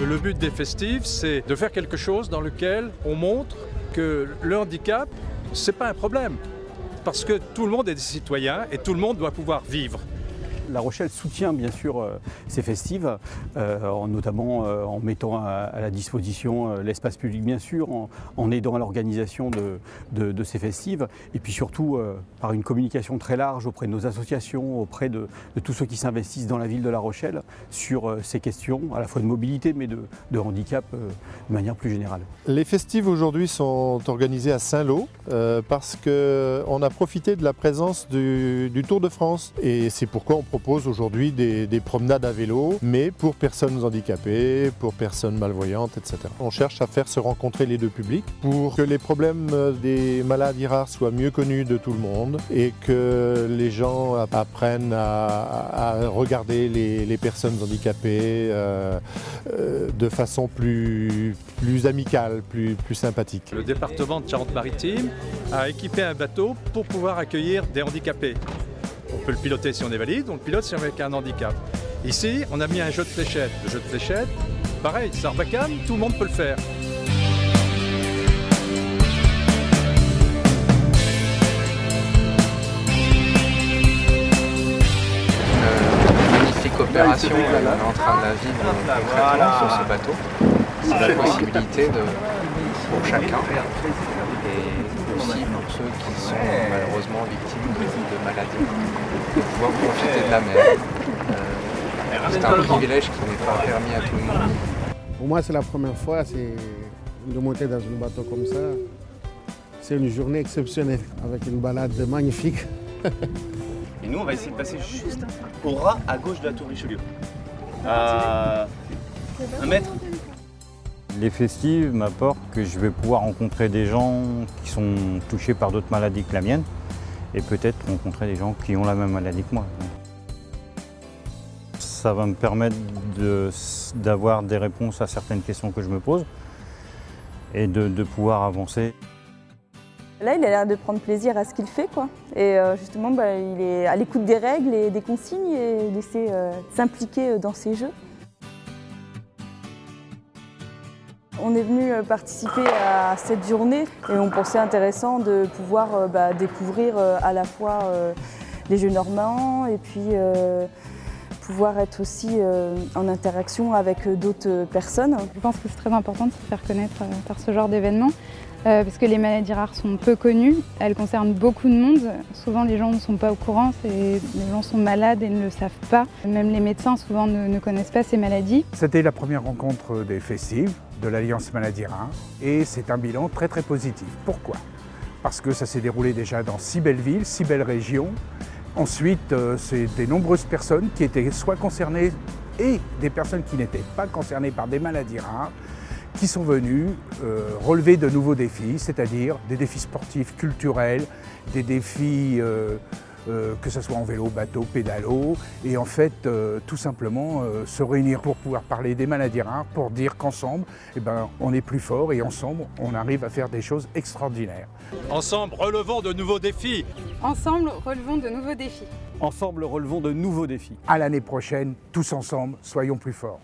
Le but des festives, c'est de faire quelque chose dans lequel on montre que le handicap, c'est pas un problème. Parce que tout le monde est des citoyens et tout le monde doit pouvoir vivre. La Rochelle soutient bien sûr ces festives, notamment en mettant à la disposition l'espace public bien sûr, en aidant à l'organisation de ces festives et puis surtout par une communication très large auprès de nos associations, auprès de tous ceux qui s'investissent dans la ville de La Rochelle sur ces questions à la fois de mobilité mais de handicap de manière plus générale. Les festives aujourd'hui sont organisées à Saint-Lô parce qu'on a profité de la présence du Tour de France et c'est pourquoi on propose aujourd'hui des promenades à vélo, mais pour personnes handicapées, pour personnes malvoyantes, etc. On cherche à faire se rencontrer les deux publics pour que les problèmes des maladies rares soient mieux connus de tout le monde et que les gens apprennent à regarder les personnes handicapées de façon plus amicale, plus sympathique. Le département de Charente-Maritime a équipé un bateau pour pouvoir accueillir des handicapés. On peut le piloter si on est valide, on le pilote si on est avec un handicap. Ici, on a mis un jeu de fléchettes. Le jeu de fléchettes, pareil, Sarbacane, tout le monde peut le faire. Une magnifique opération qu'on est en train de la vivre concrètement sur ce bateau. C'est la possibilité pour chacun et aussi pour ceux qui sont malheureusement victimes de maladies, de pouvoir profiter de la mer. C'est un privilège qui n'est pas permis à tout le monde. Pour moi, c'est la première fois de monter dans un bateau comme ça. C'est une journée exceptionnelle avec une balade magnifique. Et nous, on va essayer de passer juste au ras à gauche de la tour Richelieu. À 1 mètre. Les festives m'apportent que je vais pouvoir rencontrer des gens qui sont touchés par d'autres maladies que la mienne et peut-être rencontrer des gens qui ont la même maladie que moi. Ça va me permettre d'avoir des réponses à certaines questions que je me pose et de pouvoir avancer. Là, il a l'air de prendre plaisir à ce qu'il fait, quoi. Et justement, il est à l'écoute des règles et des consignes et il essaie de s'impliquer dans ces jeux. On est venu participer à cette journée et on pensait intéressant de pouvoir découvrir à la fois les jeux normands et puis pouvoir être aussi en interaction avec d'autres personnes. Je pense que c'est très important de se faire connaître par ce genre d'événement parce que les maladies rares sont peu connues, elles concernent beaucoup de monde. Souvent les gens ne sont pas au courant, les gens sont malades et ne le savent pas. Même les médecins souvent ne connaissent pas ces maladies. C'était la première rencontre des festives de l'Alliance Maladies Rares et c'est un bilan très très positif. Pourquoi? Parce que ça s'est déroulé déjà dans 6 belles villes, 6 belles régions. Ensuite, c'est des nombreuses personnes qui étaient soit concernées et des personnes qui n'étaient pas concernées par des maladies rares qui sont venues relever de nouveaux défis, c'est-à-dire des défis sportifs, culturels, des défis que ce soit en vélo, bateau, pédalo, et en fait tout simplement se réunir pour pouvoir parler des maladies rares, pour dire qu'ensemble, on est plus fort et ensemble on arrive à faire des choses extraordinaires. Ensemble, relevons de nouveaux défis. Ensemble, relevons de nouveaux défis. Ensemble, relevons de nouveaux défis. À l'année prochaine, tous ensemble, soyons plus forts.